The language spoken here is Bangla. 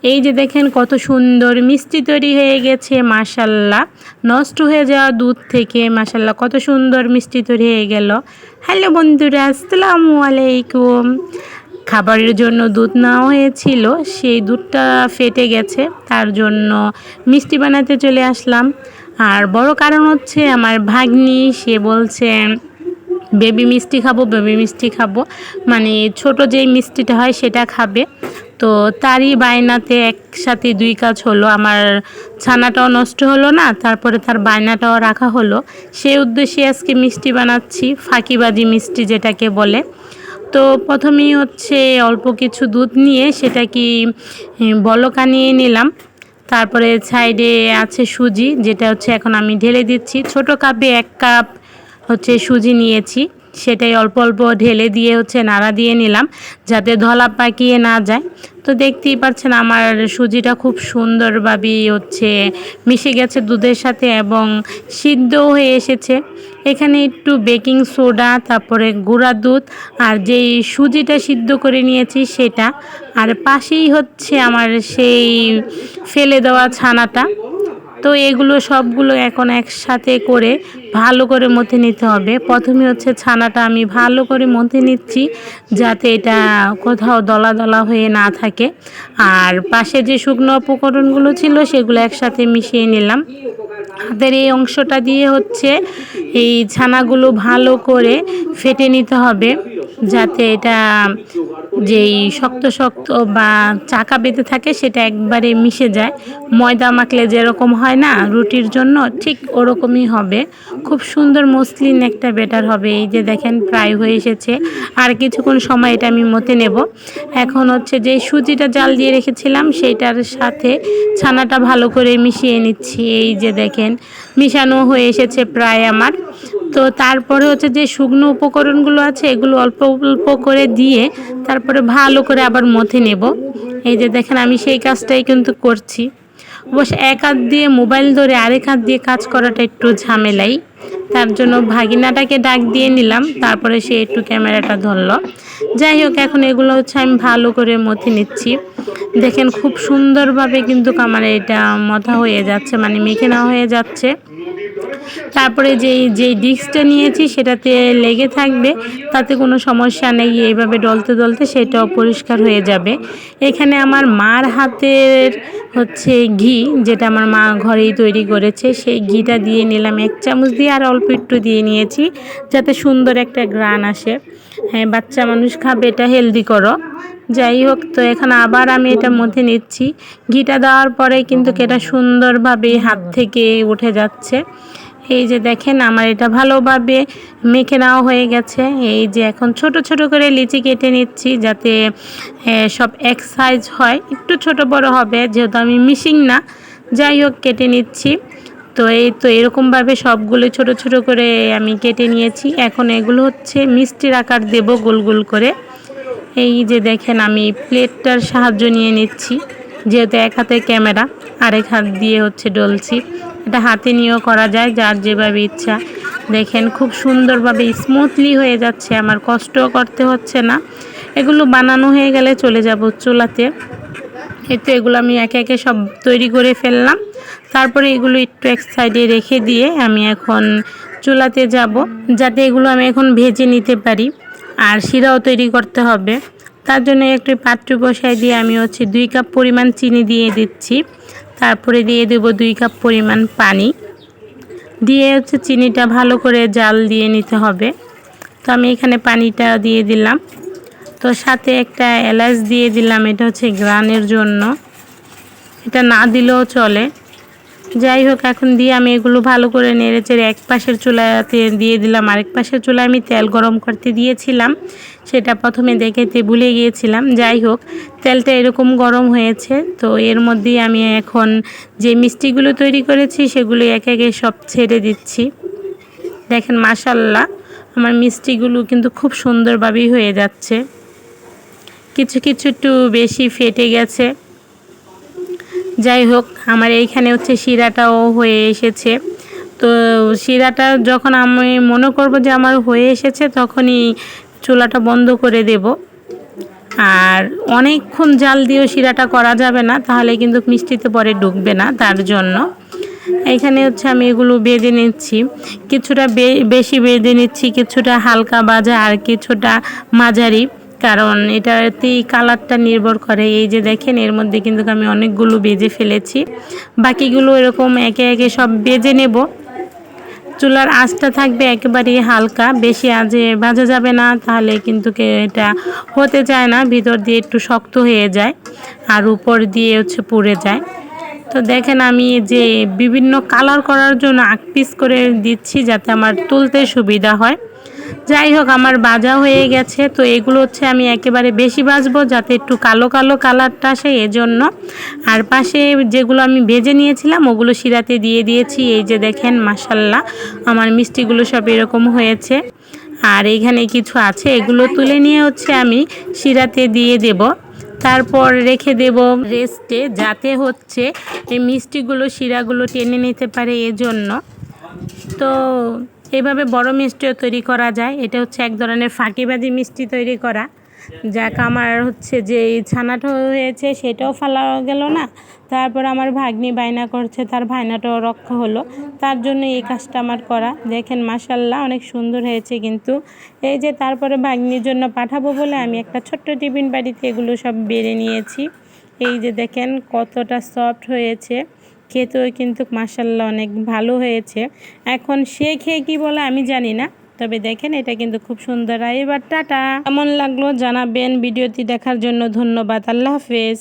এই যে দেখেন কত সুন্দর মিষ্টি তৈরি হয়ে গেছে মাশাআল্লাহ। নষ্ট হয়ে যাওয়া দুধ থেকে মাশাআল্লাহ কত সুন্দর মিষ্টি তৈরি হয়ে গেল। হ্যালো বন্ধুরা, আসসালামু আলাইকুম। খাবারের জন্য দুধ নেওয়া হয়েছিল, সেই দুধটা ফেটে গেছে, তার জন্য মিষ্টি বানাতে চলে আসলাম। আর বড় কারণ হচ্ছে আমার ভাগ্নি, সে বলছে বেবি মিষ্টি খাবো, বেবি মিষ্টি খাবো, মানে ছোট যেই মিষ্টিটা হয় সেটা খাবে। তো তারই বায়নাতে একসাথে দুই কাজ হলো, আমার ছানাটাও নষ্ট হলো না, তারপরে তার বায়নাটাও রাখা হলো। সেই উদ্দেশ্যে আজকে মিষ্টি বানাচ্ছি, ফাঁকিবাজি মিষ্টি যেটাকে বলে। তো প্রথমেই হচ্ছে অল্প কিছু দুধ নিয়ে সেটা কি বলকা নিয়ে নিলাম। তারপরে সাইডে আছে সুজি, যেটা হচ্ছে এখন আমি ঢেলে দিচ্ছি। ছোট কাপে 1 কাপ হচ্ছে সুজি নিয়েছি, সেটাই অল্প অল্প ঢেলে দিয়ে হচ্ছে নাড়া দিয়ে নিলাম যাতে ধলা পাকিয়ে না যায়। তো দেখতেই পাচ্ছেন আমার সুজিটা খুব সুন্দরভাবে হচ্ছে মিশে গেছে দুধের সাথে এবং সিদ্ধও হয়ে এসেছে। এখানে একটু বেকিং সোডা, তারপরে গুঁড়া দুধ আর যেই সুজিটা সিদ্ধ করে নিয়েছি সেটা, আর পাশেই হচ্ছে আমার সেই ফেলে দেওয়া ছানাটা। তো এগুলো সবগুলো এখন একসাথে করে ভালো করে মথে নিতে হবে। প্রথমে হচ্ছে ছানাটা আমি ভালো করে মথে নিচ্ছি যাতে এটা কোথাও দলা দলা হয়ে না থাকে। আর পাশে যে শুকনো উপকরণগুলো ছিল সেগুলো একসাথে মিশিয়ে নিলাম। হাতের এই অংশটা দিয়ে হচ্ছে এই ছানাগুলো ভালো করে ফেটে নিতে হবে যাতে এটা যেই শক্ত শক্ত বা চাকা বেঁধে থাকে সেটা একবারে মিশে যায়। ময়দা মাখলে যেরকম হয় না রুটির জন্য, ঠিক ওরকমই হবে। খুব সুন্দর মসৃণ একটা ব্যাটার হবে। এই যে দেখেন প্রায় হয়ে এসেছে, আর কিছুক্ষণ সময় এটা আমি মথে নেব। এখন হচ্ছে যে সুজিটা জাল দিয়ে রেখেছিলাম সেইটার সাথে ছানাটা ভালো করে মিশিয়ে নিচ্ছি। এই যে দেখেন মিশানো হয়ে এসেছে প্রায় আমার। তো তারপরে হচ্ছে যে শুকনো উপকরণগুলো আছে এগুলো অল্প অল্প করে দিয়ে তারপরে ভালো করে আবার মথে নেব। এই যে দেখেন আমি সেই কাজটাই কিন্তু করছি। অবশ্য এক হাত দিয়ে মোবাইল ধরে আরেক হাত দিয়ে কাজ করাটা একটু ঝামেলাই, তার জন্য ভাগিনাটাকে ডাক দিয়ে নিলাম, তারপরে সে একটু ক্যামেরাটা ধরলো। যাই হোক, এখন এগুলো হচ্ছে আমি ভালো করে মথে নিচ্ছি। দেখেন খুব সুন্দরভাবে কিন্তু আমার এটা মথা হয়ে যাচ্ছে, মানে মেখে নেওয়া হয়ে যাচ্ছে। তারপরে যেই ডিস্কটা নিয়েছি সেটাতে লেগে থাকবে, তাতে কোনো সমস্যা নেই। এইভাবে ডলতে ডলতে সেটাও পরিষ্কার হয়ে যাবে। এখানে আমার মার হাতের হচ্ছে ঘি, যেটা আমার মা ঘরেই তৈরি করেছে, সেই ঘিটা দিয়ে নিলাম 1 চামচ দিয়ে, আর অল্প একটু দিয়ে নিয়েছি যাতে সুন্দর একটা ঘ্রাণ আসে। হ্যাঁ, বাচ্চা মানুষ খাবে, এটা হেলদি করো। যাই হোক, তো এখন আবার আমি এটা মধ্যে নিচ্ছি। ঘিটা দেওয়ার পরে কিন্তু এটা সুন্দরভাবে হাত থেকে উঠে যাচ্ছে। এই যে দেখেন আমার এটা ভালোভাবে মেখে নেওয়া হয়ে গেছে। এই যে এখন ছোট ছোট করে লিচি কেটে নিচ্ছি যাতে সব এক সাইজ হয়, একটু ছোট বড় হবে যেহেতু আমি মিশিং না। যাই হোক, কেটে নিচ্ছি। তো এরকমভাবে সবগুলো ছোট ছোট করে আমি কেটে নিয়েছি। এখন এগুলো হচ্ছে মিষ্টির আকার দেব গোল গোল করে। এই যে দেখেন আমি প্লেটটার সাহায্য নিয়ে নিচ্ছি, যেহেতু এক হাতে ক্যামেরা, আরেক হাত দিয়ে হচ্ছে ডলছি। এটা হাতে নিয়েও করা যায়, যার যেভাবে ইচ্ছা। দেখেন খুব সুন্দরভাবে স্মুথলি হয়ে যাচ্ছে, আমার কষ্টও করতে হচ্ছে না। এগুলো বানানো হয়ে গেলে চলে যাব চুলাতে। এই তো এগুলো আমি একে একে সব তৈরি করে ফেললাম। তারপরে এগুলো একটু এক সাইডে রেখে দিয়ে আমি এখন চুলাতে যাব যাতে এগুলো আমি এখন ভেজে নিতে পারি। আর শিরাও তৈরি করতে হবে, তার জন্য একটু পাত্র বসাই দিয়ে আমি হচ্ছে 2 কাপ পরিমাণ চিনি দিয়ে দিচ্ছি। তারপরে দিয়ে দেব 2 কাপ পরিমাণ পানি দিয়ে হচ্ছে চিনিটা ভালো করে জাল দিয়ে নিতে হবে। তো আমি এখানে পানিটা দিয়ে দিলাম, তো সাথে একটা এলাচ দিয়ে দিলাম, এটা হচ্ছে ঘ্রাণের জন্য, এটা না দিলেও চলে। যাই হোক, এখন দিয়ে আমি এগুলো ভালো করে নেড়েচেড়ে এক পাশের চুলাতে দিয়ে দিলাম। আরেক পাশের চুলায় আমি তেল গরম করতে দিয়েছিলাম, সেটা প্রথমে দেখাতে ভুলে গিয়েছিলাম। যাই হোক, তেলটা এরকম গরম হয়েছে। তো এর মধ্যেই আমি এখন যে মিষ্টিগুলো তৈরি করেছি সেগুলো একে একে সব ছেড়ে দিচ্ছি। দেখেন মাশাআল্লাহ আমার মিষ্টিগুলো কিন্তু খুব সুন্দরভাবেই হয়ে যাচ্ছে। কিছু কিছু একটু বেশি ফেটে গেছে। যাই হোক, আমার এইখানে হচ্ছে শিরাটাও হয়ে এসেছে। তো শিরাটা যখন আমি মনে করব যে আমার হয়ে এসেছে তখনই চুলাটা বন্ধ করে দেব। আর অনেকক্ষণ জাল দিয়েও শিরাটা করা যাবে না, তাহলে কিন্তু মিষ্টিতে পরে ঢুকবে না, তার জন্য এখানে হচ্ছে আমি এগুলো বেজে নিচ্ছি। কিছুটা বেশি বেজে নিচ্ছি, কিছুটা হালকা ভাজা আর কিছুটা মাঝারি, কারণ এটাতেই কালারটা নির্ভর করে। এই যে দেখেন এর মধ্যে কিন্তু আমি অনেকগুলো বেজে ফেলেছি, বাকিগুলো এরকম একে একে সব বেজে নেব। চুলার আঁচটা থাকবে একেবারেই হালকা, বেশি আঁচে ভাজা যাবে না, তাহলে কিন্তু এটা হতে চায় না, ভিতর দিয়ে একটু শক্ত হয়ে যায় আর উপর দিয়ে হচ্ছে পুড়ে যায়। তো দেখেন আমি যে বিভিন্ন কালার করার জন্য আগ পিস করে দিচ্ছি যাতে আমার তুলতে সুবিধা হয়। যাই হোক, আমার ভাজা হয়ে গেছে। তো এগুলো হচ্ছে আমি একেবারে বেশি ভাজবো যাতে একটু কালো কালো কালারটা আসে, এজন্য। আর পাশে যেগুলো আমি ভেজে নিয়েছিলাম ওগুলো শিরাতে দিয়ে দিয়েছি। এই যে দেখেন মাশাল্লাহ আমার মিষ্টিগুলো সব এরকম হয়েছে। আর এখানে কিছু আছে, এগুলো তুলে নিয়ে হচ্ছে আমি শিরাতে দিয়ে দেব, তারপর রেখে দেব রেস্টে, যাতে হচ্ছে এই মিষ্টিগুলো শিরাগুলো টেনে নিতে পারে, এজন্য। তো এইভাবে বড় মিষ্টিও তৈরি করা যায়। এটা হচ্ছে এক ধরনের ফাঁকিবাজি মিষ্টি তৈরি করা। যাক, আমার হচ্ছে যে ছানাটা হয়েছে সেটাও ফেলা গেল না, তারপর আমার ভাগ্নি বায়না করছে, তার ভাইনাটাও রক্ষা হলো, তার জন্য এই কাজটা আমার করা। দেখেন মাশাল্লাহ অনেক সুন্দর হয়েছে কিন্তু। এই যে তারপরে ভাগ্নির জন্য পাঠাবো বলে আমি একটা ছোট্ট টিফিন বাড়িতে এগুলো সব বেড়ে নিয়েছি। এই যে দেখেন কতটা সফট হয়েছে, খেতেও কিন্তু মাশাল্লাহ অনেক ভালো হয়েছে। এখন সে খেয়ে কী বলে আমি জানি না, তবে দেখেন এটা কিন্তু খুব সুন্দর। এবার টাটা, কেমন লাগলো জানাবেন। ভিডিওটি দেখার জন্য ধন্যবাদ। আল্লাহ হাফেজ।